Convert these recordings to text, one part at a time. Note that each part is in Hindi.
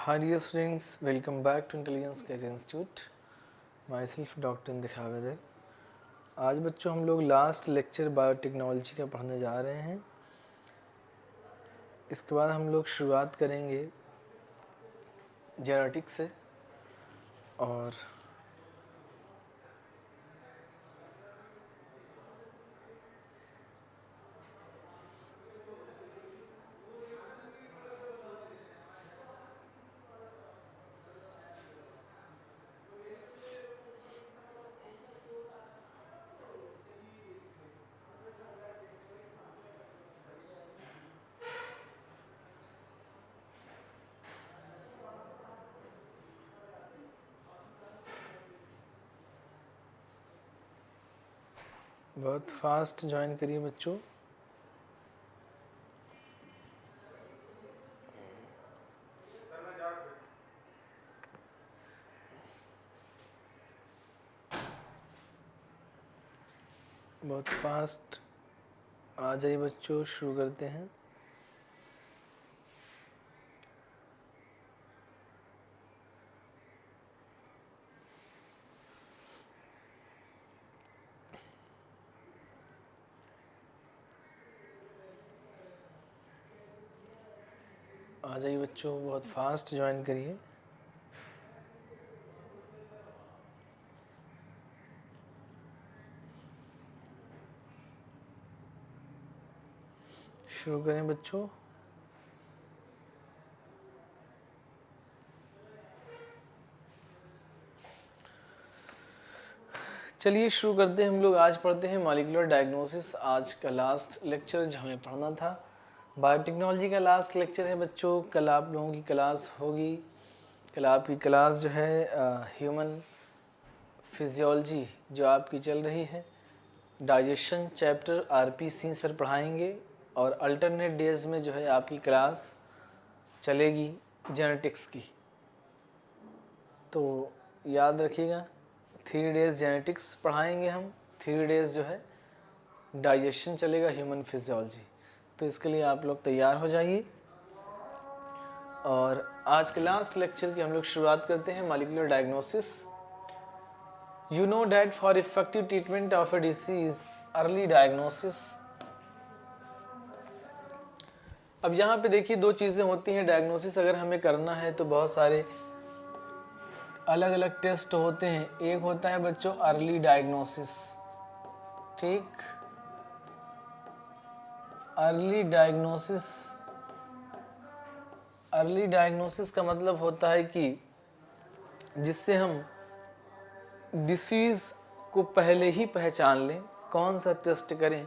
Hi dear students, welcome back to Intelligence Career Institute. Myself Dr. इंदिखा वेदर. आज बच्चों हम लोग लास्ट लेक्चर बायोटेक्नोलॉजी का पढ़ने जा रहे हैं. इसके बाद हम लोग शुरुआत करेंगे जेनेटिक्स से और बहुत फास्ट ज्वाइन करिए बच्चों. बहुत फास्ट आ जाइए बच्चों, शुरू करते हैं. आ जाइए बच्चों, बहुत फास्ट ज्वाइन करिए. शुरू करें बच्चों. चलिए शुरू करते हैं हम लोग. आज पढ़ते हैं मॉलिक्यूलर डायग्नोसिस. आज का लास्ट लेक्चर जो हमें पढ़ना था बायोटेक्नोलॉजी का लास्ट लेक्चर है बच्चों. कल आप लोगों की क्लास होगी. कल आपकी क्लास जो है ह्यूमन फिजियोलॉजी जो आपकी चल रही है, डाइजेशन चैप्टर आरपीसी सर पढ़ाएंगे. और अल्टरनेट डेज में जो है आपकी क्लास चलेगी जेनेटिक्स की. तो याद रखिएगा 3 डेज़ जेनेटिक्स पढ़ाएंगे हम, 3 डेज़ जो है डाइजेशन चलेगा ह्यूमन फिजियोलॉजी. तो इसके लिए आप लोग तैयार हो जाइए. और आज के लास्ट लेक्चर की हम लोग शुरुआत करते हैं molecular diagnosis. You know that for effective treatment of a disease early diagnosis. अब यहाँ पे देखिए 2 चीज़ें होती हैं. डायग्नोसिस अगर हमें करना है तो बहुत सारे अलग अलग टेस्ट होते हैं. एक होता है बच्चों अर्ली डायग्नोसिस. ठीक, अर्ली डायग्नोसिस. अर्ली डायग्नोसिस का मतलब होता है कि जिससे हम डिसीज़ को पहले ही पहचान लें. कौन सा टेस्ट करें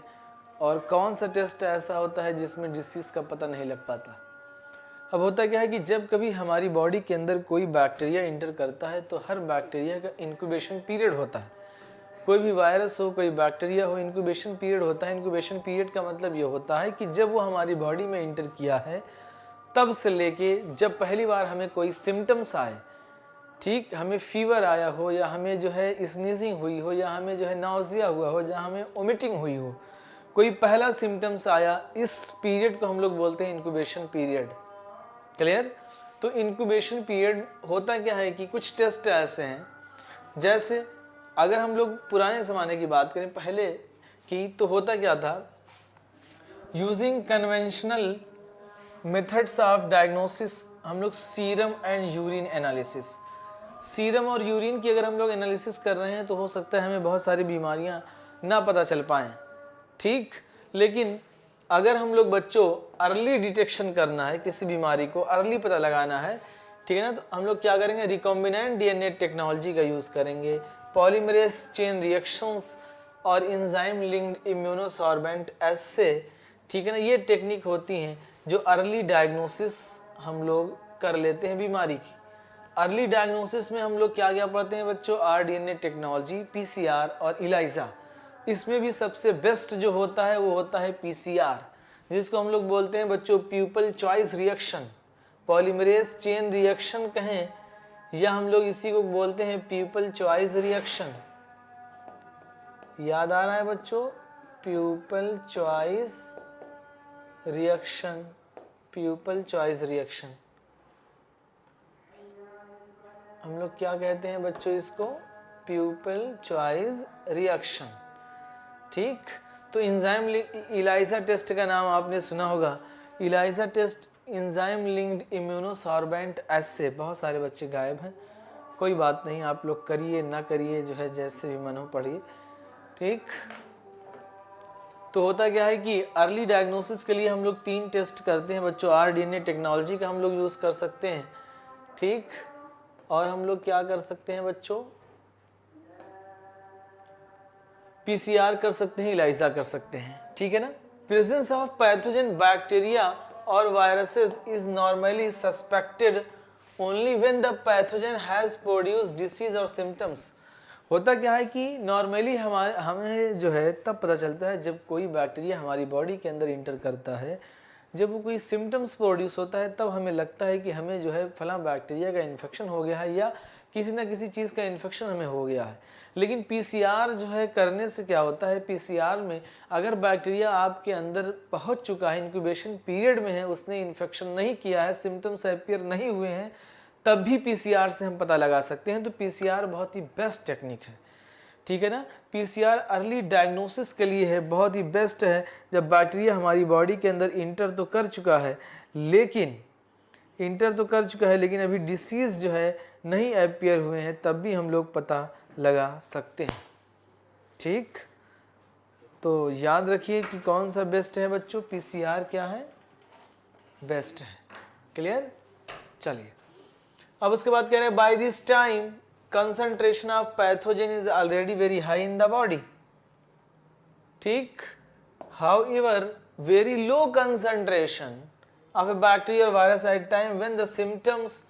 और कौन सा टेस्ट ऐसा होता है जिसमें डिसीज़ का पता नहीं लग पाता. अब होता क्या है कि जब कभी हमारी बॉडी के अंदर कोई बैक्टीरिया इंटर करता है तो हर बैक्टीरिया का इंक्यूबेशन पीरियड होता है. कोई भी वायरस हो, कोई बैक्टीरिया हो, इंक्यूबेशन पीरियड होता है. इंक्यूबेशन पीरियड का मतलब ये होता है कि जब वो हमारी बॉडी में इंटर किया है तब से लेके जब पहली बार हमें कोई सिम्टम्स आए, ठीक, हमें फीवर आया हो या हमें जो है स्नीजिंग हुई हो या हमें जो है नाउजिया हुआ हो या हमें वोमिटिंग हुई हो, कोई पहला सिम्टम्स आया, इस पीरियड को हम लोग बोलते हैं इंक्यूबेशन पीरियड. क्लियर. तो इंक्यूबेशन पीरियड होता क्या है कि कुछ टेस्ट ऐसे हैं, जैसे अगर हम लोग पुराने ज़माने की बात करें पहले की, तो होता क्या था, using conventional methods of diagnosis हम लोग serum and urine analysis. Serum और यूरिन की अगर हम लोग एनालिसिस कर रहे हैं तो हो सकता है हमें बहुत सारी बीमारियां ना पता चल पाएँ. ठीक, लेकिन अगर हम लोग बच्चों अर्ली डिटेक्शन करना है, किसी बीमारी को अर्ली पता लगाना है, ठीक है ना, तो हम लोग क्या करेंगे, रिकॉम्बिनेंट डीएनए टेक्नोलॉजी का यूज़ करेंगे. पॉलीमरेज चेन रिएक्शंस और इंजाइम लिंक्ड इम्यूनोसॉर्बेंट ऐसे, ठीक है ना, ये टेक्निक होती हैं जो अर्ली डायग्नोसिस हम लोग कर लेते हैं बीमारी की. अर्ली डायग्नोसिस में हम लोग क्या क्या पढ़ते हैं बच्चों, आरडीएनए टेक्नोलॉजी, पीसीआर और इलाइजा. इसमें भी सबसे बेस्ट जो होता है वो होता है पीसीआर, जिसको हम लोग बोलते हैं बच्चों pupil choice reaction. Polymerase chain reaction कहें या हम लोग इसी को बोलते हैं प्यूपल चॉइस रिएक्शन. याद आ रहा है बच्चों, pupil choice reaction, pupil choice reaction. हम लोग क्या कहते हैं बच्चों इसको, प्यूपिल चॉइस रिएक्शन। ठीक, तो एंजाइम इलाइजा टेस्ट का नाम आपने सुना होगा। ELISA test enzyme linked immunosorbent assay. बहुत सारे बच्चे गायब हैं, कोई बात नहीं, आप लोग करिए ना करिए, जो है जैसे भी मन हो पढ़िए। ठीक, तो होता क्या है कि अर्ली डायग्नोसिस के लिए हम लोग 3 टेस्ट करते हैं बच्चों। आरडीएनए टेक्नोलॉजी का हम लोग यूज़ कर सकते हैं। ठीक, और हम लोग क्या कर सकते हैं बच्चों, पीसीआर कर सकते हैं, इलाइजा कर सकते हैं। ठीक है ना। प्रेजेंस ऑफ पैथोजन बैक्टीरिया और viruses is normally suspected only when the pathogen has produced disease और सिम्टम्स। होता क्या है कि नॉर्मली हमें जो है तब पता चलता है जब कोई बैक्टीरिया हमारी बॉडी के अंदर इंटर करता है, जब वो कोई सिम्टम्स प्रोड्यूस होता है, तब हमें लगता है कि हमें जो है फला बैक्टीरिया का इन्फेक्शन हो गया है या किसी ना किसी चीज़ का इन्फेक्शन हमें हो गया है। लेकिन पीसीआर जो है करने से क्या होता है, पीसीआर में अगर बैक्टीरिया आपके अंदर पहुंच चुका है, इंक्यूबेशन पीरियड में है, उसने इन्फेक्शन नहीं किया है, सिम्टम्स अपीयर नहीं हुए हैं, तब भी पीसीआर से हम पता लगा सकते हैं। तो पीसीआर बहुत ही बेस्ट टेक्निक है। ठीक है ना। पीसीआर अर्ली डायग्नोसिस के लिए है, बहुत ही बेस्ट है। जब बैक्टीरिया हमारी बॉडी के अंदर इंटर तो कर चुका है, लेकिन अभी डिसीज़ जो है नहीं अपीयर हुए हैं, तब भी हम लोग पता लगा सकते हैं। ठीक, तो याद रखिए कि कौन सा बेस्ट है बच्चों, पीसीआर क्या है, बेस्ट है। क्लियर। चलिए अब उसके बाद कह रहे हैं by this time concentration of pathogen is already very high in the body. ठीक, however very low concentration of a bacteria or virus at time when the symptoms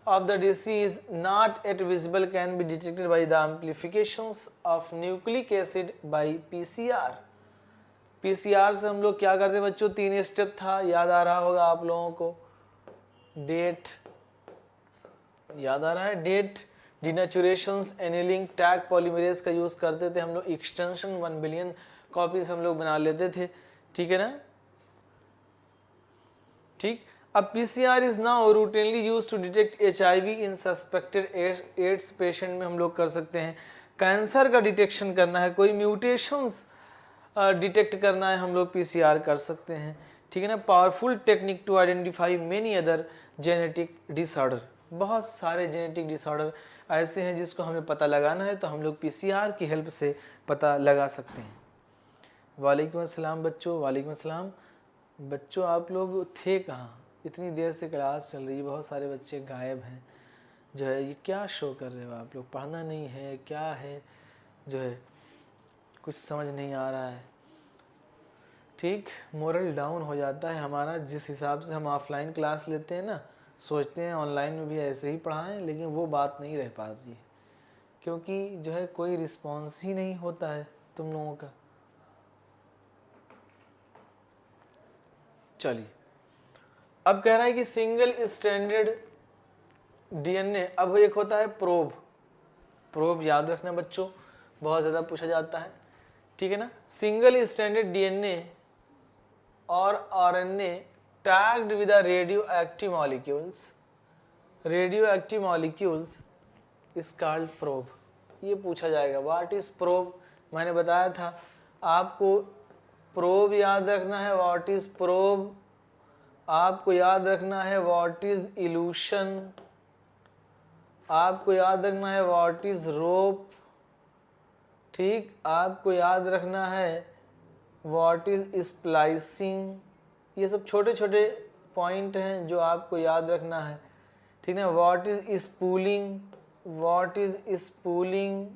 of the disease not yet visible can be detected by the amplifications of nucleic acid by PCR. PCR से हम लोग क्या करते हैं बच्चों, 3 स्टेप था, याद आ रहा होगा आप लोगों को। डेट याद आ रहा है, डेट, डिनेचुरेशंस, एनिलिंग, टैग पॉलीमरेज का यूज़ करते थे हम लोग, एक्सटेंशन 1 बिलियन कॉपीज हम लोग बना लेते थे। ठीक है ना। ठीक, अब PCR is now routinely use to detect HIV in suspected AIDS patient में हम लोग कर सकते हैं। कैंसर का डिटेक्शन करना है, कोई म्यूटेशंस डिटेक्ट करना है, हम लोग पीसीआर कर सकते हैं। ठीक है ना। Powerful technique to identify many other genetic disorder. बहुत सारे जेनेटिक डिसऑर्डर ऐसे हैं जिसको हमें पता लगाना है, तो हम लोग पीसीआर की हेल्प से पता लगा सकते हैं। वालेकुम अस्सलाम बच्चों, वालेकुम अस्सलाम बच्चों, आप लोग थे कहाँ, इतनी देर से क्लास चल रही है, बहुत सारे बच्चे गायब हैं। जो है ये क्या शो कर रहे हो आप लोग, पढ़ना नहीं है क्या है, जो है कुछ समझ नहीं आ रहा है। ठीक, मोरल डाउन हो जाता है हमारा, जिस हिसाब से हम ऑफलाइन क्लास लेते हैं ना, सोचते हैं ऑनलाइन में भी ऐसे ही पढ़ाएं, लेकिन वो बात नहीं रह पाती है, क्योंकि जो है कोई रिस्पॉन्स ही नहीं होता है तुम लोगों का। चलिए अब कह रहा है कि सिंगल स्टैंडर्ड डीएनए, अब एक होता है प्रोब। प्रोब याद रखना बच्चों, बहुत ज़्यादा पूछा जाता है। ठीक है ना। सिंगल स्टैंडर्ड डीएनए और RNA tagged with radio active molecules is called probe. ये पूछा जाएगा, व्हाट इज प्रोब। मैंने बताया था आपको, प्रोब याद रखना है, व्हाट इज प्रोब। आपको याद रखना है व्हाट इज इल्यूशन। आपको याद रखना है व्हाट इज रोप। ठीक, आपको याद रखना है व्हाट इज स्प्लाइसिंग। ये सब छोटे छोटे पॉइंट हैं जो आपको याद रखना है। ठीक है। What is spooling, what is spooling,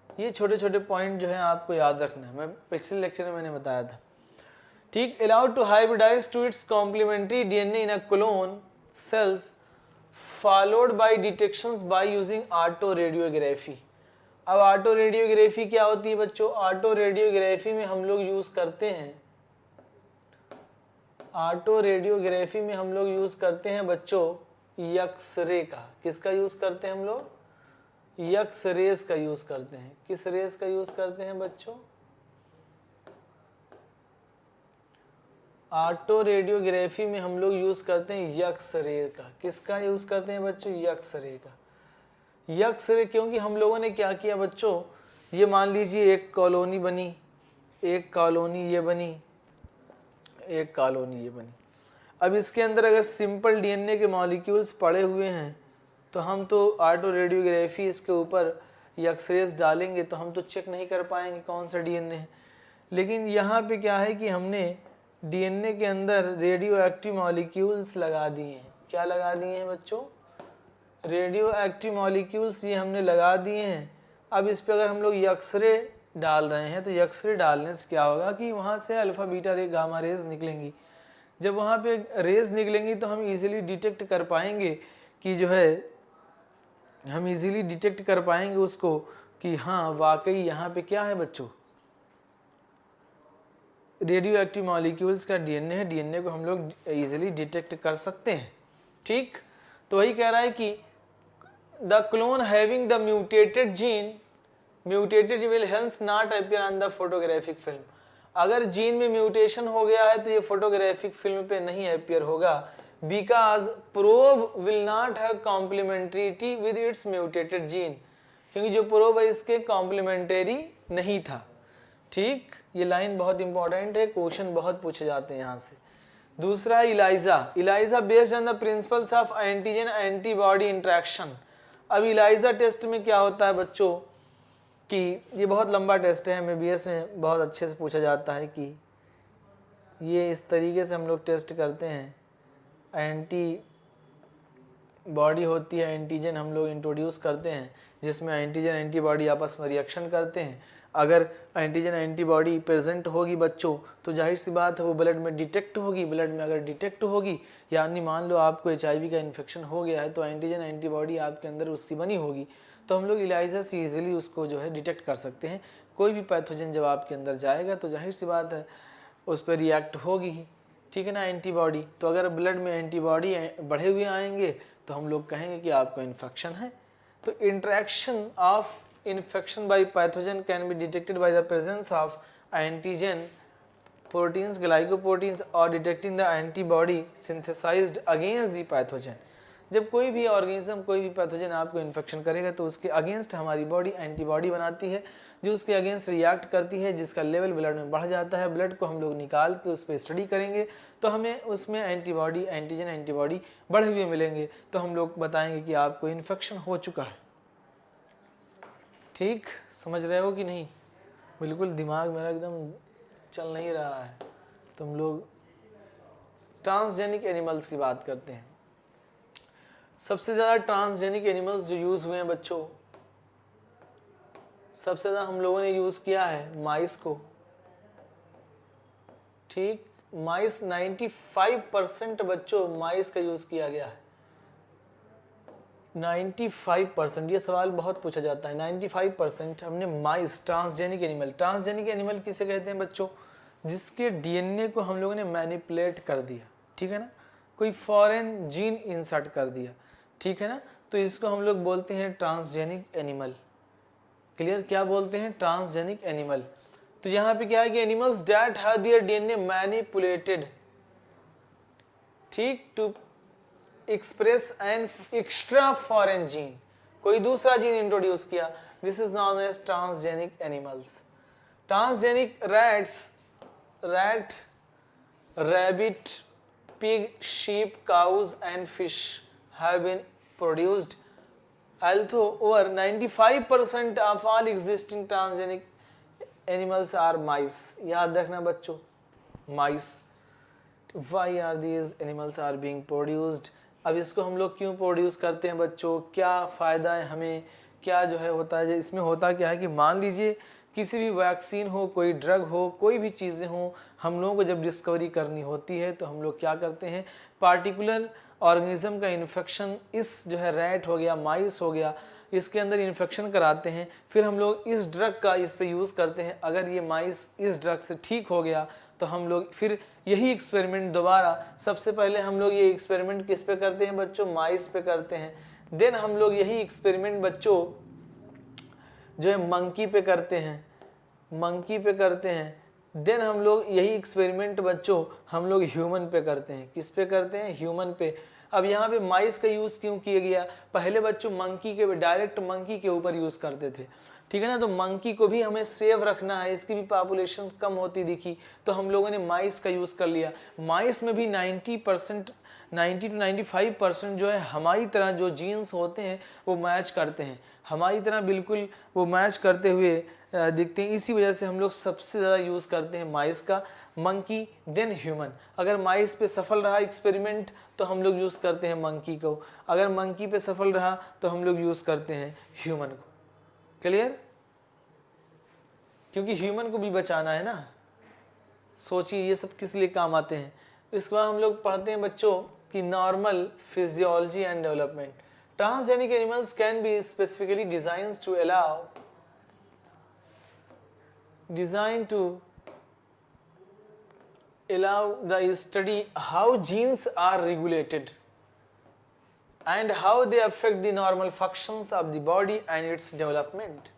ये छोटे छोटे पॉइंट जो है आपको याद रखना है, मैं पिछले लेक्चर में मैंने बताया था। ठीक, allowed to hybridize to its complementary DNA in a clone cells followed by detections by using auto radiography. अब ऑटो रेडियोग्राफी क्या होती है बच्चों, ऑटो रेडियोग्राफी में हम लोग यूज करते हैं, ऑटो रेडियोग्राफी में हम लोग यूज करते हैं बच्चों एक्सरे का। किसका यूज करते हैं हम लोग, एक्स-रेज का यूज करते हैं। किस रेज का यूज करते हैं बच्चों, ऑटो रेडियोग्राफी में हम लोग यूज करते हैं एक्स-रे का। किसका यूज करते हैं बच्चों, एक्स-रे का। यक्स रे, क्योंकि हम लोगों ने क्या किया बच्चों, ये मान लीजिए एक कॉलोनी बनी, एक कॉलोनी ये बनी, एक कॉलोनी ये बनी। अब इसके अंदर अगर सिंपल डीएनए के मॉलिक्यूल्स पड़े हुए हैं तो हम तो ऑटो रेडियोग्राफी इसके ऊपर एक्सरेज डालेंगे तो हम तो चेक नहीं कर पाएंगे कौन सा डीएनए है। लेकिन यहाँ पे क्या है कि हमने डीएनए के अंदर रेडियो एक्टिव मॉलिक्यूल्स लगा दिए हैं। क्या लगा दिए हैं बच्चों? रेडियो एक्टिव मॉलिक्यूल्स ये हमने लगा दिए हैं। अब इस पर अगर हम लोग एक्सरे डाल रहे हैं तो एक्सरे डालने से क्या होगा कि वहाँ से अल्फ़ा बीटा रे गामा रेज निकलेंगी। जब वहाँ पे रेज निकलेंगी तो हम इजीली डिटेक्ट कर पाएंगे कि जो है, हम इजीली डिटेक्ट कर पाएंगे उसको कि हाँ वाकई यहाँ पे क्या है बच्चों, रेडियो एक्टिव मॉलिक्यूल्स का डीएनए है। डीएनए को हम लोग इजीली डिटेक्ट कर सकते हैं। ठीक, तो वही कह रहा है कि the clone having the mutated gene will hence not appear on the photographic film. अगर जीन में म्यूटेशन हो गया है तो ये फोटोग्राफिक फिल्म पे नहीं अपीयर होगा, because probe will not have complementarity with its mutated gene, क्योंकि जो प्रोब है इसके कॉम्प्लीमेंटरी नहीं था। ठीक, ये लाइन बहुत इंपॉर्टेंट है, क्वेश्चन बहुत पूछे जाते हैं यहाँ से। दूसरा Elijah based on the principles of antigen antibody interaction. अब इलाइजा टेस्ट में क्या होता है बच्चों कि ये बहुत लंबा टेस्ट है, MBBS में बहुत अच्छे से पूछा जाता है कि ये इस तरीके से हम लोग टेस्ट करते हैं। एंटी बॉडी होती है, एंटीजन हम लोग इंट्रोड्यूस करते हैं जिसमें एंटीजन एंटीबॉडी आपस में रिएक्शन करते हैं। अगर एंटीजन एंटीबॉडी प्रेजेंट होगी बच्चों तो जाहिर सी बात है वो ब्लड में डिटेक्ट होगी। ब्लड में अगर डिटेक्ट होगी, यानी मान लो आपको HIV का इन्फेक्शन हो गया है तो एंटीजन एंटीबॉडी आपके अंदर उसकी बनी होगी, तो हम लोग इलाइजा से ईजिली उसको जो है डिटेक्ट कर सकते हैं। कोई भी पैथोजन जब आपके अंदर जाएगा तो जाहिर सी बात है उस पर रिएक्ट होगी ही, ठीक है ना, एंटीबॉडी। तो अगर ब्लड में एंटीबॉडी बढ़े हुए आएंगे तो हम लोग कहेंगे कि आपको इन्फेक्शन है। तो interaction of infection by pathogen can be detected by the presence of antigen proteins, glycoproteins or detecting the antibody synthesized against the pathogen। जब कोई भी ऑर्गेनिज्म, कोई भी पैथोजन आपको इन्फेक्शन करेगा तो उसके अगेंस्ट हमारी बॉडी एंटीबॉडी बनाती है जो उसके अगेंस्ट रिएक्ट करती है, जिसका लेवल ब्लड में बढ़ जाता है। ब्लड को हम लोग निकाल के उस पर स्टडी करेंगे तो हमें उसमें एंटीबॉडी, एंटीजन एंटीबॉडी बढ़े हुए मिलेंगे, तो हम लोग बताएंगे कि आपको इन्फेक्शन हो चुका है। ठीक, समझ रहे हो कि नहीं? बिल्कुल दिमाग मेरा एकदम चल नहीं रहा है। तुम लोग ट्रांसजेनिक एनिमल्स की बात करते हैं। सबसे ज़्यादा ट्रांसजेनिक एनिमल्स जो यूज़ हुए हैं बच्चों, सबसे ज़्यादा हम लोगों ने यूज़ किया है माइस को। ठीक, माइस 95% बच्चों माइस का यूज़ किया गया है। 95%, ये सवाल बहुत पूछा जाता है। 95% हमने माइस, ट्रांसजेनिक एनिमल। ट्रांसजेनिक एनिमल किसे कहते हैं बच्चों? जिसके डीएनए को हम लोगों ने मैनिपुलेट कर दिया, ठीक है ना, कोई फॉरेन जीन इंसर्ट कर दिया, ठीक है ना, तो इसको हम लोग बोलते हैं ट्रांसजेनिक एनिमल। क्लियर? क्या बोलते हैं? Transgenic animal. तो यहाँ पे क्या है कि animals that have their DNA manipulated, ठीक, to express an extra foreign gene, कोई दूसरा जीन इंट्रोड्यूस किया, this is known as transgenic animals. Transgenic rats, rat, rabbit, pig, sheep, cows and fish have been produced, although over 95% of all existing transgenic animals are mice। याद रखना बच्चों, mice। Why are these animals are being produced? अब इसको हम लोग क्यों प्रोड्यूस करते हैं बच्चों? क्या फ़ायदा है हमें? क्या जो है होता है? इसमें होता क्या है कि मान लीजिए किसी भी वैक्सीन हो, कोई ड्रग हो, कोई भी चीज़ें हों, हम लोगों को जब डिस्कवरी करनी होती है तो हम लोग क्या करते हैं, पार्टिकुलर ऑर्गेनिज्म का इन्फेक्शन, इस जो है रैट हो गया, माइस हो गया, इसके अंदर इन्फेक्शन कराते हैं, फिर हम लोग इस ड्रग का इस पे यूज़ करते हैं। अगर ये माइस इस ड्रग से ठीक हो गया तो हम लोग फिर यही एक्सपेरिमेंट दोबारा, सबसे पहले हम लोग ये एक्सपेरिमेंट किस पे करते हैं बच्चों? माइस पे करते हैं। देन हम लोग यही एक्सपेरिमेंट बच्चों जो है मंकी पे करते हैं, मंकी पे करते हैं। देन हम लोग यही एक्सपेरिमेंट बच्चों हम लोग ह्यूमन पे करते हैं। किस पे करते हैं? ह्यूमन पे। अब यहाँ पे माइस का यूज क्यों किया गया? पहले बच्चों मंकी के डायरेक्ट मंकी के ऊपर यूज करते थे, ठीक है ना, तो मंकी को भी हमें सेव रखना है, इसकी भी पॉपुलेशन कम होती दिखी, तो हम लोगों ने माइस का यूज कर लिया। माइस में भी 90% 90 to 95% जो है हमारी तरह जो जीन्स होते हैं वो मैच करते हैं, हमारी तरह बिल्कुल वो मैच करते हुए दिखते हैं। इसी वजह से हम लोग सबसे ज़्यादा यूज़ करते हैं माइस का, मंकी देन ह्यूमन। अगर माइस पे सफल रहा एक्सपेरिमेंट तो हम लोग यूज़ करते हैं मंकी को, अगर मंकी पे सफल रहा तो हम लोग यूज़ करते हैं ह्यूमन को। क्लियर? क्योंकि ह्यूमन को भी बचाना है ना, सोचिए ये सब किस लिए काम आते हैं। इसके बाद हम लोग पढ़ते हैं बच्चों कि normal physiology and development. Transgenic animals can be specifically designed to allow the study how genes are regulated and how they affect the normal functions of the body and its development.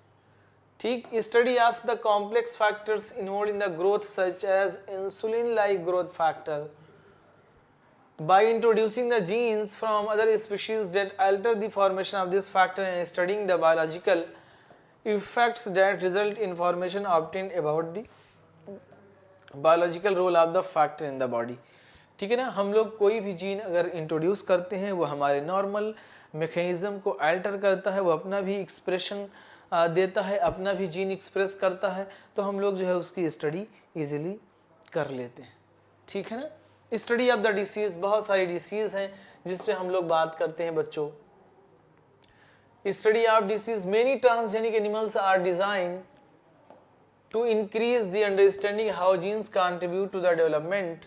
ठीक, study of the complex factors involved in the growth such as insulin-like growth factor by introducing the genes from other species that alter the formation of this factor and studying the biological effects that result in information obtained about the biological role of the factor in the body. ठीक है ना, हम लोग कोई भी जीन अगर इंट्रोड्यूस करते हैं वो हमारे नॉर्मल मैकेनिज्म को अल्टर करता है, वो अपना भी एक्सप्रेशन देता है, अपना भी जीन एक्सप्रेस करता है, तो हम लोग जो है उसकी स्टडी इजीली कर लेते हैं। ठीक है ना। स्टडी ऑफ द डिसीज, बहुत सारी डिसीज हैं जिस पे हम लोग बात करते हैं बच्चों। Study of disease, many transgenic animals are design to increase the understanding how genes contribute to the development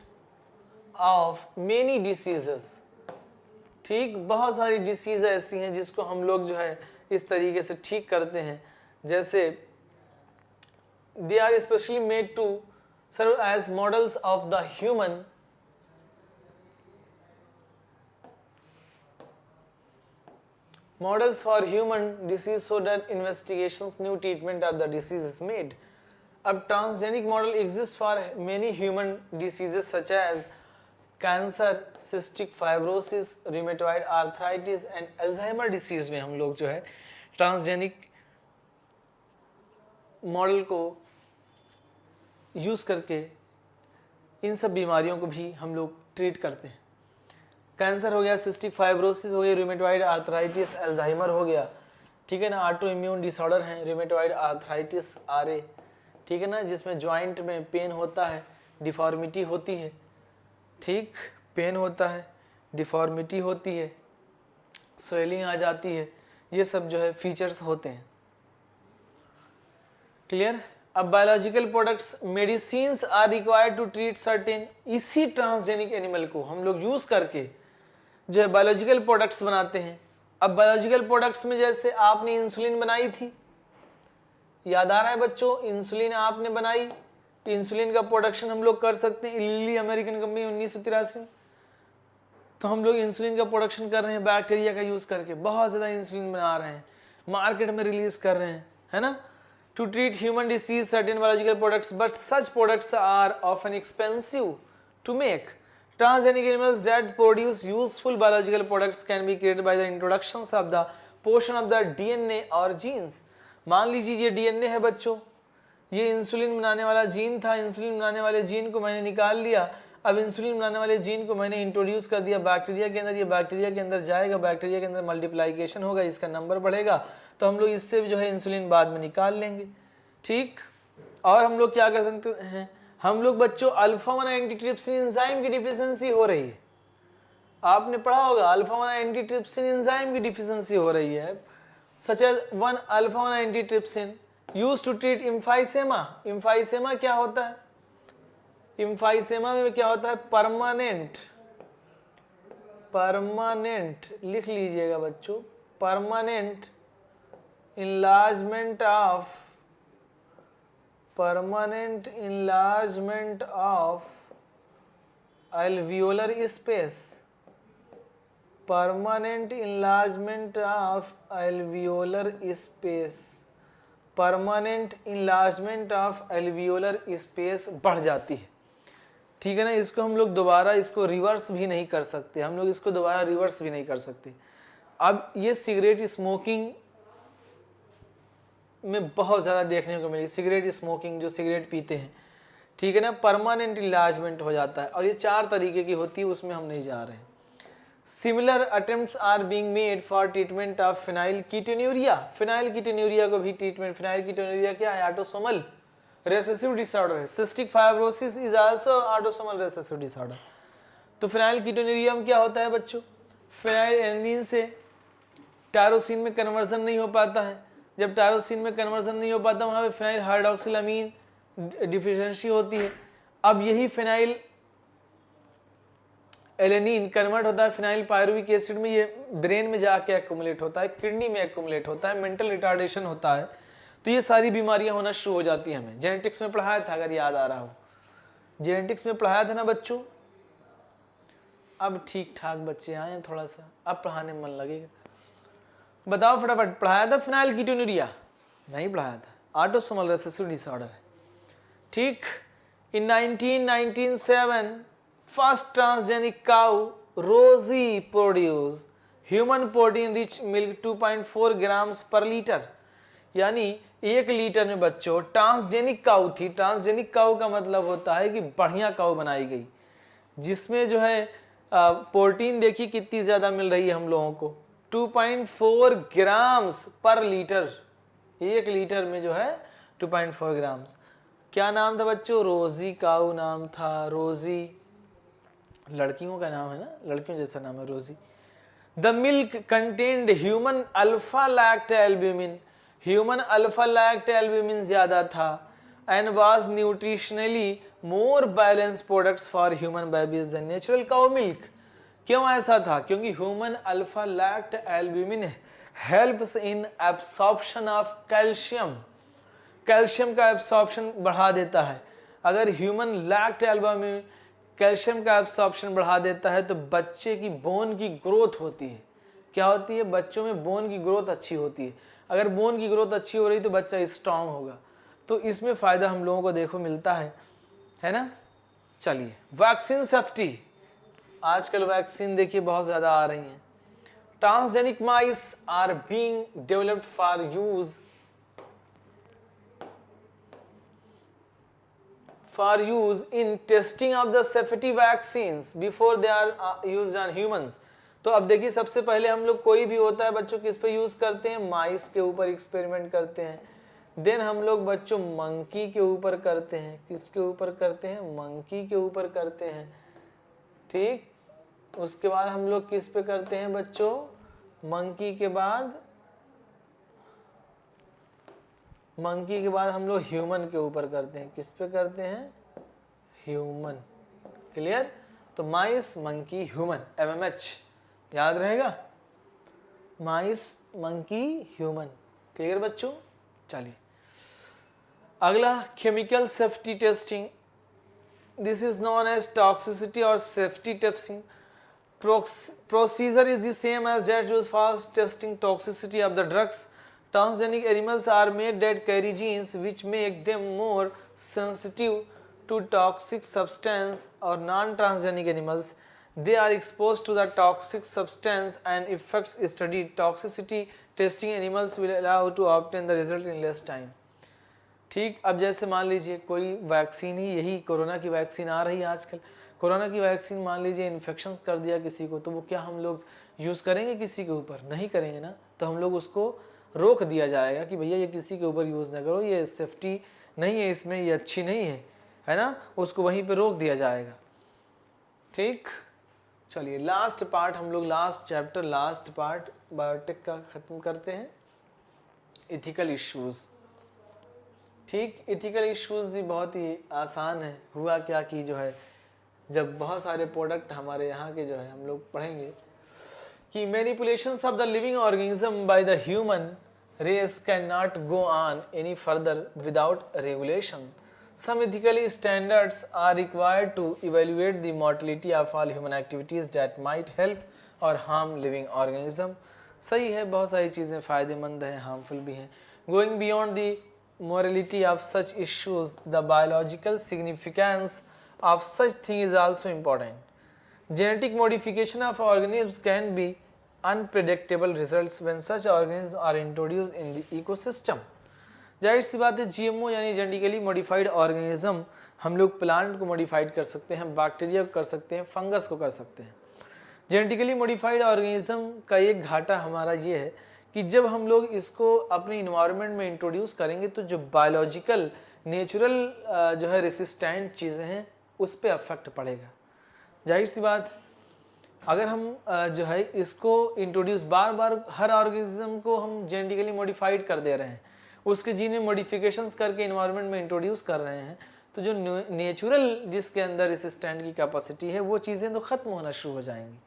of many diseases। ठीक, बहुत सारी डिसीज ऐसी हैं जिसको हम लोग जो है इस तरीके से ठीक करते हैं, जैसे they are especially made to serve as models of the human models for human disease so that investigations, new treatment of the disease is made। अब transgenic model exist for many human diseases such as cancer, cystic fibrosis, rheumatoid arthritis and Alzheimer disease में हम लोग जो है ट्रांसजेनिक मॉडल को यूज करके इन सब बीमारियों को भी हम लोग ट्रीट करते हैं। कैंसर हो गया, सिस्टिक फाइब्रोसिस हो गया, रूमेटॉइड आर्थराइटिस, अल्जाइमर हो गया, ठीक है ना, ऑटो इम्यून डिसऑर्डर हैं, रूमेटॉइड आर्थराइटिस RA, ठीक है ना, जिसमें जॉइंट में पेन होता है, डिफॉर्मिटी होती है, ठीक, पेन होता है, डिफॉर्मिटी होती है, स्वेलिंग आ जाती है, ये सब जो है फीचर्स होते हैं। क्लियर? अब biological products, medicines are required to treat certain, इसी ट्रांसजेनिक एनिमल को हम लोग यूज करके जो है बायोलॉजिकल प्रोडक्ट्स बनाते हैं। अब बायोलॉजिकल प्रोडक्ट्स में जैसे आपने इंसुलिन बनाई थी, याद आ रहा है बच्चों, इंसुलिन आपने बनाई, इंसुलिन का प्रोडक्शन हम लोग कर सकते हैं। लिली अमेरिकन कंपनी 1983, तो हम लोग इंसुलिन का प्रोडक्शन कर रहे हैं बैक्टीरिया का यूज करके, बहुत ज्यादा इंसुलिन बना रहे हैं, मार्केट में रिलीज कर रहे हैं, है ना, to treat human disease certain biological products, but such products are often expensive to make. Transgenic animals that produce useful biological products can be created by the introductions of the portion of the DNA or genes। मान लीजिए ये DNA है बच्चों, ये इंसुलिन बनाने वाला जीन था, इंसुलिन बनाने वाले जीन को मैंने निकाल लिया, अब इंसुलिन बनाने वाले जीन को मैंने इंट्रोड्यूस कर दिया बैक्टीरिया के अंदर, ये बैक्टीरिया के अंदर जाएगा, बैक्टीरिया के अंदर मल्टीप्लाइकेशन होगा, इसका नंबर बढ़ेगा, तो हम लोग इससे जो है इंसुलिन बाद में निकाल लेंगे। ठीक, और हम लोग क्या कर सकते हैं, हम लोग बच्चों अल्फा-1 एंटीट्रिप्सिन एंजाइम की डिफिशिएंसी हो रही है, आपने पढ़ा होगा अल्फा-1 एंटीट्रिप्सिन एंजाइम की डिफिशिएंसी हो रही है, such as 1 alpha one antitrypsin used to treat emphysema. Emphysema क्या होता है, इम्फाइसेमा में क्या होता है, परमानेंट लिख लीजिएगा बच्चों, permanent enlargement of alveolar space, permanent enlargement of alveolar space, permanent enlargement of alveolar space बढ़ जाती है। ठीक है ना। इसको हम लोग दोबारा इसको रिवर्स भी नहीं कर सकते, हम लोग इसको दोबारा रिवर्स भी नहीं कर सकते। अब ये सिगरेट स्मोकिंग में बहुत ज़्यादा देखने को मिली, सिगरेट स्मोकिंग, जो सिगरेट पीते हैं, ठीक है ना, परमानेंट इलाजमेंट हो जाता है, और ये 4 तरीके की होती है, उसमें हम नहीं जा रहे हैं। Similar attempts are being made for treatment of phenylketonuria, phenylketonuria को भी ट्रीटमेंट, फिनाइल कीटोन्यूरिया क्या है, ऑटोसोमल रेसेसिव डिसऑर्डर है, cystic fibrosis is also autosomal recessive disorder. तो फिनाइल कीटोन्यूरिया में क्या होता है बच्चों, फिनाइल एल्निन से टायरोसिन में कन्वर्जन नहीं हो पाता है, जब टायरोसिन में कन्वर्जन नहीं हो पाता वहाँ पे फिनाइल हाइड्रोक्सिलामीन डिफिशियंसी होती है। अब यही फिनाइल एलेनिन कन्वर्ट होता है फिनाइल पायरुविक एसिड में, ये ब्रेन में जाके एक्युमुलेट होता है, किडनी में एक्युमुलेट होता है, मेंटल रिटार्डेशन होता है, तो ये सारी बीमारियां होना शुरू हो जाती हैं। हमें जेनेटिक्स में पढ़ाया था, अगर याद आ रहा हो, जेनेटिक्स में पढ़ाया था ना बच्चों। अब ठीक ठाक बच्चे आए हैं थोड़ा सा, अब पढ़ाने में मन लगेगा। बताओ फटाफट, पढ़ाया था फिनाइल कीटोन्यूरिया? नहीं पढ़ाया था, ऑटोसोमल रिसेसिव डिसऑर्डर है। ठीक, इन 1997 फर्स्ट ट्रांसजेनिक काउ रोजी produce human protein rich milk 2.4 grams पर लीटर, यानी 1 लीटर में बच्चों ट्रांसजेनिक काउ थी। ट्रांसजेनिक काउ का मतलब होता है कि बढ़िया काउ बनाई गई, जिसमें जो है प्रोटीन देखिए कितनी ज्यादा मिल रही है हम लोगों को, 2.4 ग्राम्स पर लीटर, 1 लीटर में जो है 2.4 ग्राम्स। क्या नाम था बच्चों? रोजी काउ नाम था, रोजी, लड़कियों का नाम है ना, लड़कियों जैसा नाम है Rosie. The milk contained human alpha lactalbumin, human alpha lactalbumin ज्यादा था, and was nutritionally more balance products for human babies than natural cow milk. क्यों ऐसा था? क्योंकि human alpha lactalbumin helps in absorption of calcium, calcium का एब्सॉर्प्शन बढ़ा देता है। अगर ह्यूमन लैक्ट एल्ब्यूमिन कैल्शियम का एब्सॉर्प्शन बढ़ा देता है तो बच्चे की बोन की ग्रोथ होती है। क्या होती है? बच्चों में बोन की ग्रोथ अच्छी होती है। अगर बोन की ग्रोथ अच्छी हो रही तो बच्चा स्ट्रांग होगा, तो इसमें फ़ायदा हम लोगों को देखो मिलता है ना। चलिए, वैक्सीन सेफ्टी, आजकल वैक्सीन देखिए बहुत ज़्यादा आ रही हैं। Transgenic mice are being developed for use in testing of the safety vaccines before they are used on humans। तो अब देखिए, सबसे पहले हम लोग कोई भी होता है बच्चों किस पे यूज करते हैं? माइस के ऊपर एक्सपेरिमेंट करते हैं। देन हम लोग बच्चों मंकी के ऊपर करते हैं। किसके ऊपर करते हैं? मंकी के ऊपर करते हैं। ठीक, उसके बाद हम लोग किस पे करते हैं बच्चों? मंकी के बाद हम लोग ह्यूमन के ऊपर करते हैं। किस पे करते हैं? ह्यूमन। क्लियर? तो माइस, मंकी, ह्यूमन, MMH याद रहेगा, माइस, मंकी, ह्यूमन। क्लियर बच्चों? चलिए अगला, chemical safety testing. This is known as toxicity और safety testing. Procedure is the same as that used for testing toxicity of the drugs. Transgenic animals are made that carry genes which make them more sensitive to toxic substance, or non-transgenic animals, they are exposed to the toxic substance and effects studied. Toxicity testing animals will allow to obtain the result in less time। ठीक, अब जैसे मान लीजिए कोई वैक्सीन ही, यही कोरोना की वैक्सीन आ रही है आजकल, कोरोना की वैक्सीन मान लीजिए इन्फेक्शन कर दिया किसी को, तो वो क्या हम लोग यूज़ करेंगे किसी के ऊपर? नहीं करेंगे ना, तो हम लोग उसको रोक दिया जाएगा कि भैया ये किसी के ऊपर यूज़ ना करो, ये सेफ्टी नहीं है इसमें, ये अच्छी नहीं है ना, उसको वहीं पे रोक दिया जाएगा। ठीक, चलिए लास्ट पार्ट हम लोग, last chapter, last part biotech का ख़त्म करते हैं, इथिकल इश्यूज़। ठीक, इथिकल इश्यूज़ भी बहुत ही आसान है। हुआ क्या कि जो है, जब बहुत सारे प्रोडक्ट हमारे यहाँ के जो है हम लोग पढ़ेंगे कि manipulations of the living organism by the human race can not go on any further without regulation. Some ethical standards are required to evaluate the mortality of all human activities that might help or harm living organism. सही है, बहुत सारी चीज़ें फ़ायदेमंद हैं, हार्मफुल भी हैं। Going beyond the morality of such issues, the biological significance of such thing is also important. Genetic modification of organisms can be unpredictable results when such organisms are introduced in the ecosystem. जाहिर सी बात है, जीएमओ यानी जेनेटिकली मॉडिफाइड ऑर्गेनिज्म, हम लोग प्लांट को मॉडिफाइड कर सकते हैं, बैक्टीरिया को कर सकते हैं, फंगस को कर सकते हैं। जेनेटिकली मॉडिफाइड ऑर्गेनिज्म का एक घाटा हमारा ये है कि जब हम लोग इसको अपने इन्वायरमेंट में इंट्रोड्यूस करेंगे तो जो बायोलॉजिकल नेचुरल जो है रेसिस्टेंट चीज़ें हैं उस पर अफेक्ट पड़ेगा। जाहिर सी बात, अगर हम जो है इसको इंट्रोड्यूस बार बार हर ऑर्गेनिज्म को हम जेनेटिकली मॉडिफाइड कर दे रहे हैं, उसके जीन में मॉडिफिकेशंस करके इन्वायरमेंट में इंट्रोड्यूस कर रहे हैं, तो जो नेचुरल जिसके अंदर रेसिस्टेंट की कैपेसिटी है वो चीज़ें तो ख़त्म होना शुरू हो जाएंगी।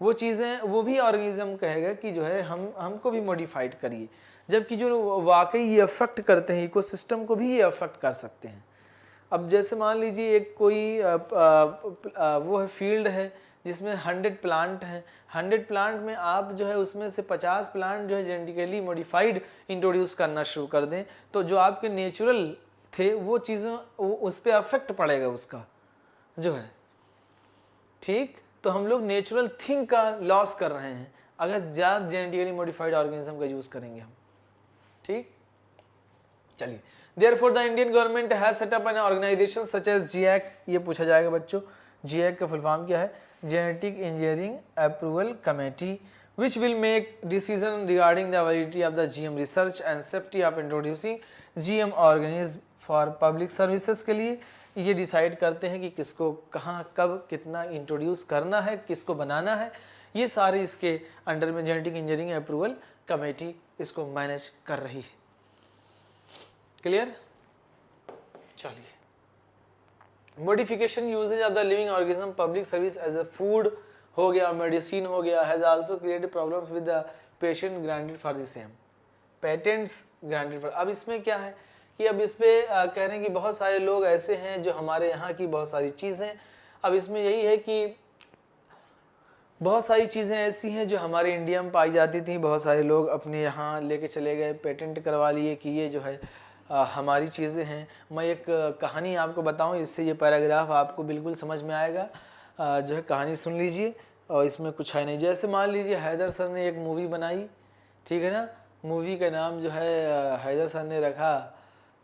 वो चीज़ें, वो भी ऑर्गेनिज्म कहेगा कि जो है हमको भी मॉडिफाइड करिए, जबकि जो वाकई ये अफेक्ट करते हैं इकोसिस्टम को भी ये अफेक्ट कर सकते हैं। अब जैसे मान लीजिए एक कोई वो है फील्ड है जिसमें 100 प्लांट हैं, 100 प्लांट में आप जो है उसमें से 50 प्लांट जो है जेनेटिकली मॉडिफाइड इंट्रोड्यूस करना शुरू कर दें, तो जो आपके नेचुरल थे वो चीज़ों उस पर अफेक्ट पड़ेगा उसका जो है। ठीक, तो हम लोग नेचुरल थिंग का लॉस कर रहे हैं अगर ज़्यादा जेनेटिकली मॉडिफाइड ऑर्गेनिज्म का यूज़ करेंगे हम। ठीक, चलिए, Therefore, the Indian government has set up an organization such as GIEC, ये पूछा जाएगा बच्चों, GIEC का फुल फॉर्म क्या है? Genetic Engineering Approval Committee, which will make decision regarding the validity of the GM research and safety of introducing GM organism for public services के लिए ये डिसाइड करते हैं कि किसको कहाँ कब कितना इंट्रोड्यूस करना है, किसको बनाना है, ये सारे इसके अंडर में जेनेटिक इंजीनियरिंग अप्रूवल कमेटी इसको मैनेज कर रही है। क्लियर? चलिए, modification uses of the living organism public service as a food हो गया, मेडिसिन हो गया, has also created problems with the patent granted for the same, patents granted for. अब इसमें क्या है कि अब इसमें कह रहे हैं कि बहुत सारे लोग ऐसे हैं जो हमारे यहाँ की बहुत सारी चीज़ें, अब इसमें यही है कि बहुत सारी चीज़ें ऐसी हैं जो हमारे इंडिया में पाई जाती थी, बहुत सारे लोग अपने यहाँ लेके चले गए, पेटेंट करवा लिए कि ये जो है हमारी चीज़ें हैं। मैं एक कहानी आपको बताऊं, इससे ये पैराग्राफ आपको बिल्कुल समझ में आएगा। जो है कहानी सुन लीजिए और इसमें कुछ है नहीं। जैसे मान लीजिए हैदर सर ने एक मूवी बनाई, ठीक है ना, मूवी का नाम जो है हैदर सर ने रखा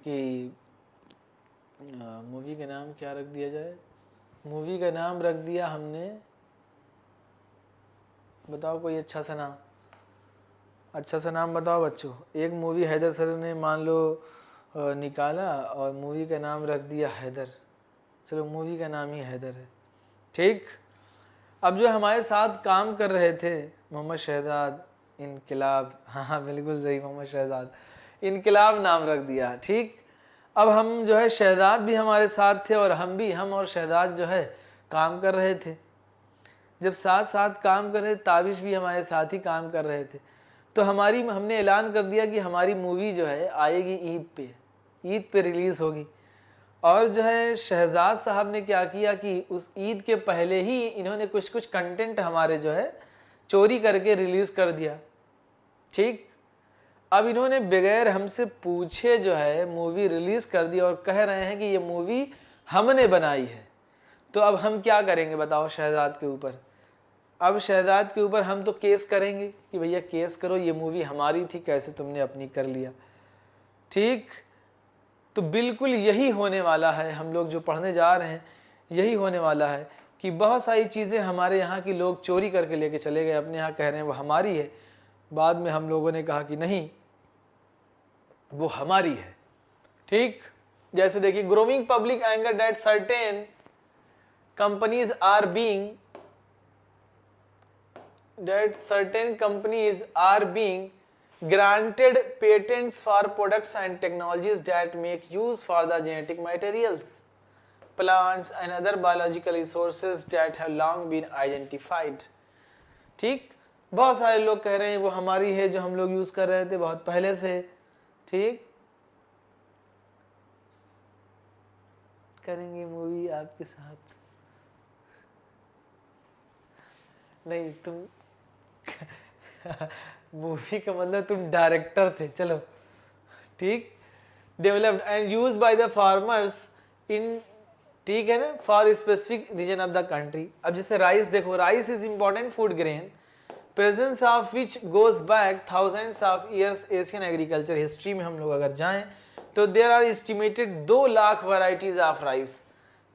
कि मूवी का नाम क्या रख दिया जाए, मूवी का नाम रख दिया हमने, बताओ कोई अच्छा सा नाम, अच्छा सा नाम बताओ बच्चों। एक मूवी हैदर सर ने मान लो निकाला और मूवी का नाम रख दिया हैदर, चलो मूवी का नाम ही हैदर है। ठीक, अब जो हमारे साथ काम कर रहे थे मोहम्मद शहजाद इनकलाब, हाँ बिल्कुल सही, मोहम्मद शहजाद इनकलाब नाम रख दिया। ठीक, अब हम जो है शहजाद भी हमारे साथ थे और हम और शहजाद जो है काम कर रहे थे। जब साथ साथ काम कर रहे, ताबिश भी हमारे साथ ही काम कर रहे थे, तो हमने ऐलान कर दिया कि हमारी मूवी जो है आएगी ईद पे रिलीज़ होगी। और जो है शहजाद साहब ने क्या किया कि उस ईद के पहले ही इन्होंने कुछ कंटेंट हमारे जो है चोरी करके रिलीज़ कर दिया। ठीक, अब इन्होंने बगैर हमसे पूछे जो है मूवी रिलीज़ कर दी और कह रहे हैं कि ये मूवी हमने बनाई है। तो अब हम क्या करेंगे बताओ शहजाद के ऊपर? अब शहजाद के ऊपर हम तो केस करेंगे कि भैया केस करो, ये मूवी हमारी थी, कैसे तुमने अपनी कर लिया। ठीक, तो बिल्कुल यही होने वाला है, हम लोग जो पढ़ने जा रहे हैं यही होने वाला है कि बहुत सारी चीज़ें हमारे यहाँ की लोग चोरी करके लेके चले गए, अपने यहाँ कह रहे हैं वो हमारी है, बाद में हम लोगों ने कहा कि नहीं वो हमारी है। ठीक, जैसे देखिए, growing public anger that certain companies are being granted patents for products and technologies that make use for the genetic materials, plants and other biological resources that have long been identified. ठीक, बहुत सारे लोग कह रहे हैं वो हमारी है, जो हम लोग यूज कर रहे थे बहुत पहले से। ठीक, करेंगे मूवी आपके साथ, नहीं तुम मूवी का मतलब तुम डायरेक्टर थे, चलो ठीक। Developed and used by the farmers in ठीक है ना, for specific region of the country. अब जैसे राइस देखो, rice is important food grain, presence of which goes back thousands of years Asian agriculture history में हम लोग अगर जाएं तो there are estimated 2 lakh varieties of rice.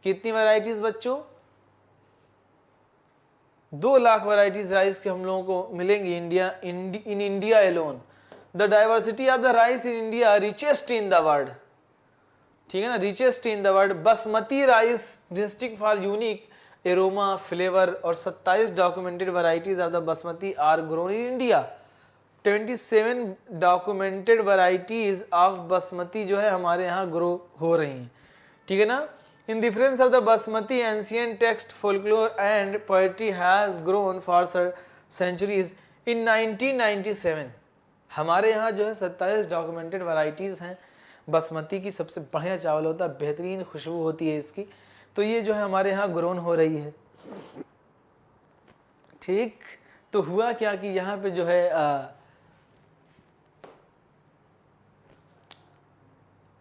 कितनी वैरायटीज बच्चों? 2 लाख वैरायटीज राइस के हम लोगों को मिलेंगी in India alone. The diversity of the rice in India richest in the world, ठीक है ना, richest in the world. Basmati rice distinct for unique aroma flavour और 27 documented varieties of the basmati are grown in India. 27 documented varieties of basmati जो है हमारे यहाँ ग्रो हो रही हैं, ठीक है ना। In difference of the basmati ancient text folklore and poetry has grown for centuries. In 1997 हमारे यहाँ जो है 27 डॉक्यूमेंटेड वैरायटीज हैं बासमती की। सबसे बढ़िया चावल होता है, बेहतरीन खुशबू होती है इसकी, तो ये जो है हमारे यहाँ ग्रोन हो रही है, ठीक। तो हुआ क्या कि यहाँ पे जो है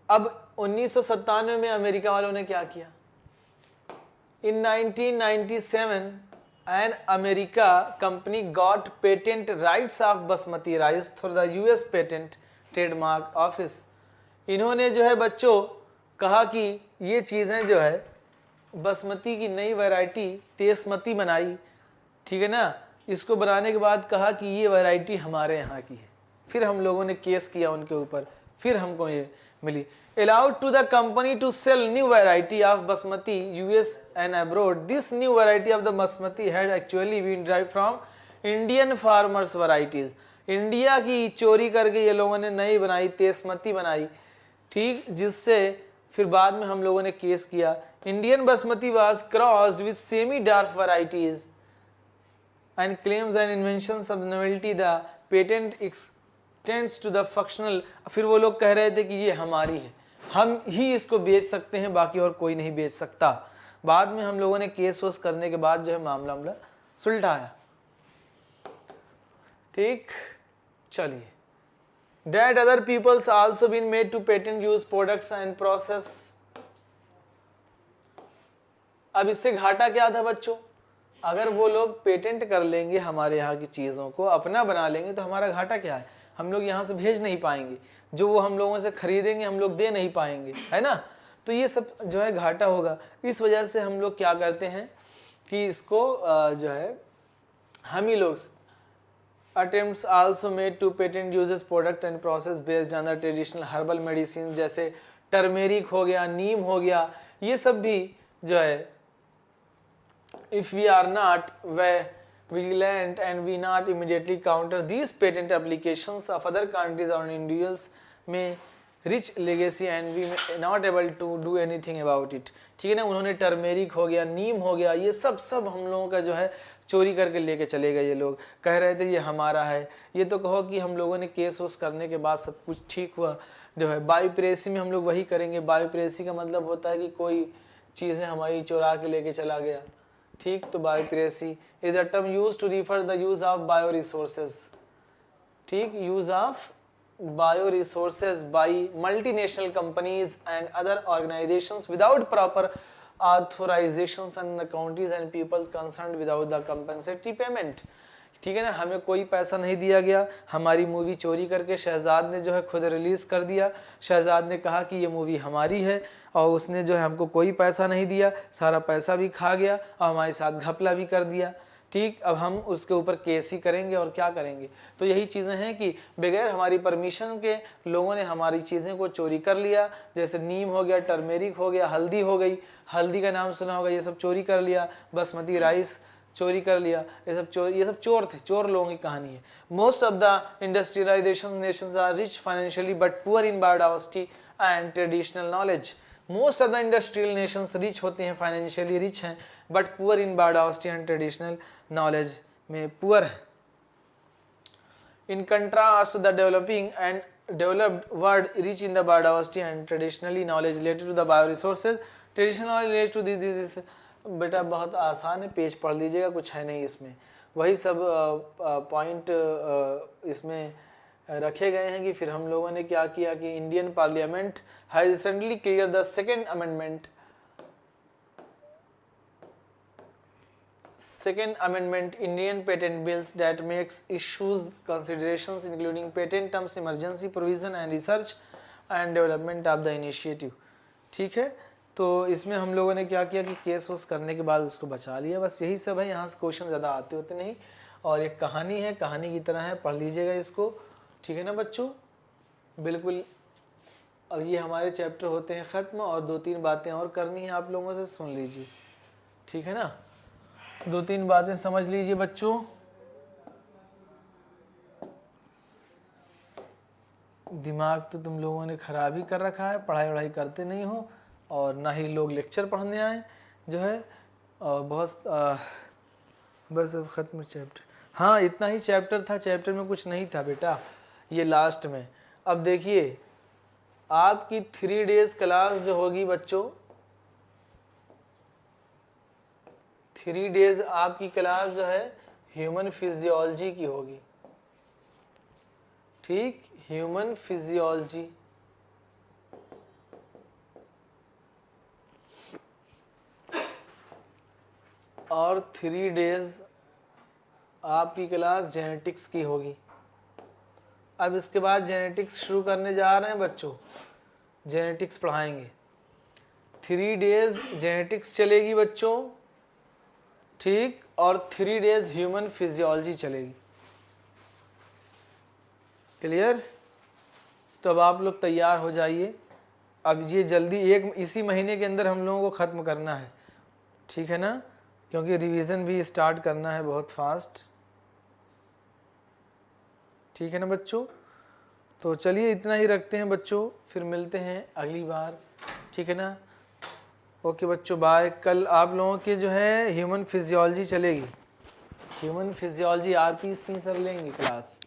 अब 1997 में अमेरिका वालों ने क्या किया, in 1997 an America company got patent rights of basmati rice through the US patent trademark office. इन्होंने जो है बच्चों कहा कि ये चीज़ें जो है बासमती की नई वैरायटी तेसमती बनाई, ठीक है ना। इसको बनाने के बाद कहा कि ये वैरायटी हमारे यहाँ की है। फिर हम लोगों ने केस किया उनके ऊपर, फिर हमको ये मिली। Allowed to the company to sell new variety of basmati US and abroad. This new variety of the basmati had actually been drive from Indian farmers varieties. India की चोरी करके ये लोगों ने नई बनाई, तेसमती बनाई, ठीक, जिससे फिर बाद में हम लोगों ने केस किया। Indian basmati was crossed with semi dark varieties and claims and inventions of novelty. The patent extends to the functional. फिर वो लोग कह रहे थे कि ये हमारी है, हम ही इसको बेच सकते हैं, बाकी और कोई नहीं बेच सकता। बाद में हम लोगों ने केस वोस करने के बाद जो है मामला सुलझाया, ठीक। चलिए, that other peoples also been made to patent use products and process। अब इससे घाटा क्या था बच्चों? अगर वो लोग पेटेंट कर लेंगे हमारे यहाँ की चीज़ों को, अपना बना लेंगे, तो हमारा घाटा क्या है? हम लोग यहाँ से भेज नहीं पाएंगे, जो वो हम लोगों से खरीदेंगे हम लोग दे नहीं पाएंगे, है ना। तो ये सब जो है घाटा होगा। इस वजह से हम लोग क्या करते हैं कि इसको जो है हम ही लोग attempts also made to patent uses product and process based on the traditional herbal medicines, जैसे टर्मेरिक हो गया, नीम हो गया, ये सब भी जो है if we are not vigilant and we not immediately counter these patent applications of other countries or individuals may rich legacy and we may not able to do anything about it, ठीक है ना। उन्होंने टर्मेरिक हो गया, नीम हो गया, ये सब हम लोगों का जो है चोरी करके लेके चले गए। ये लोग कह रहे थे ये हमारा है। ये तो कहो कि हम लोगों ने केस वोस करने के बाद सब कुछ ठीक हुआ। जो है बायोप्रेसी में हम लोग वही करेंगे। बायोप्रेसी का मतलब होता है कि कोई चीज़ें हमारी चुरा के लेके चला गया, ठीक। तो biopiracy is a term use to refer the use of bio resources, ठीक, use of bio resources by multinational companies and other organizations without proper authorizations and the counties and peoples concerned without the compensatory payment, ठीक है ना। हमें कोई पैसा नहीं दिया गया, हमारी मूवी चोरी करके शहजाद ने जो है खुद रिलीज कर दिया। शहजाद ने कहा कि ये मूवी हमारी है और उसने जो है हमको कोई पैसा नहीं दिया, सारा पैसा भी खा गया और हमारे साथ घपला भी कर दिया, ठीक। अब हम उसके ऊपर केस ही करेंगे और क्या करेंगे। तो यही चीज़ें हैं कि बगैर हमारी परमिशन के लोगों ने हमारी चीज़ें को चोरी कर लिया। जैसे नीम हो गया, टर्मेरिक हो गया, हल्दी हो गई, हल्दी का नाम सुना होगा, ये सब चोरी कर लिया। बासमती राइस चोरी कर लिया, ये सब चोर थे, चोर लोगों की कहानी है। Most of the industrialisation nations are rich financially but poor in biodiversity and traditional knowledge. Most of the industrial nations rich होते हैं, फाइनेंशियली रिच हैं, but poor in biodiversity and traditional knowledge में पुअर है। In contrast the developing and developed world rich in the biodiversity and traditionally knowledge related to the bio resources. Traditional knowledge related to this बेटा बहुत आसान है, पेज पढ़ लीजिएगा, कुछ है नहीं इसमें। वही सब पॉइंट इसमें रखे गए हैं कि फिर हम लोगों ने क्या किया कि Indian parliament has recently clear the second amendment Second Amendment Indian Patent Bills that makes issues considerations including patent terms, emergency provision and research and development of the initiative। ठीक है, तो इसमें हम लोगों ने क्या किया कि केस वोस करने के बाद उसको बचा लिया, बस यही सब है। यहाँ से क्वेश्चन ज़्यादा आते होते नहीं, और एक कहानी है, कहानी की तरह है, पढ़ लीजिएगा इसको, ठीक है ना बच्चों, बिल्कुल। और ये हमारे चैप्टर होते हैं ख़त्म, और 2-3 बातें और करनी है आप लोगों से, सुन लीजिए, ठीक है ना। 2-3 बातें समझ लीजिए बच्चों। दिमाग तो तुम लोगों ने ख़राब ही कर रखा है, पढ़ाई वढ़ाई करते नहीं हो, और ना ही लोग लेक्चर पढ़ने आए जो है, और बहुत बस अब ख़त्म चैप्टर। हाँ, इतना ही चैप्टर था, चैप्टर में कुछ नहीं था बेटा, ये लास्ट में। अब देखिए आपकी 3 डेज क्लास जो होगी बच्चों, 3 डेज आपकी क्लास जो है ह्यूमन फिजियोलॉजी की होगी, ठीक, ह्यूमन फिजियोलॉजी। और 3 डेज आपकी क्लास जेनेटिक्स की होगी। अब इसके बाद जेनेटिक्स शुरू करने जा रहे हैं बच्चों, जेनेटिक्स पढ़ाएंगे। 3 डेज जेनेटिक्स चलेगी बच्चों, ठीक, और 3 डेज ह्यूमन फिजियोलॉजी चलेगी। क्लियर? तो अब आप लोग तैयार हो जाइए, अब ये जल्दी इसी महीने के अंदर हम लोगों को ख़त्म करना है, ठीक है ना, क्योंकि रिवीजन भी स्टार्ट करना है बहुत फास्ट, ठीक है ना बच्चों। तो चलिए इतना ही रखते हैं बच्चों, फिर मिलते हैं अगली बार, ठीक है ना। ओके बच्चों, बाय। कल आप लोगों के जो है ह्यूमन फिजियोलॉजी चलेगी, ह्यूमन फिजियोलॉजी RPC सर लेंगे क्लास।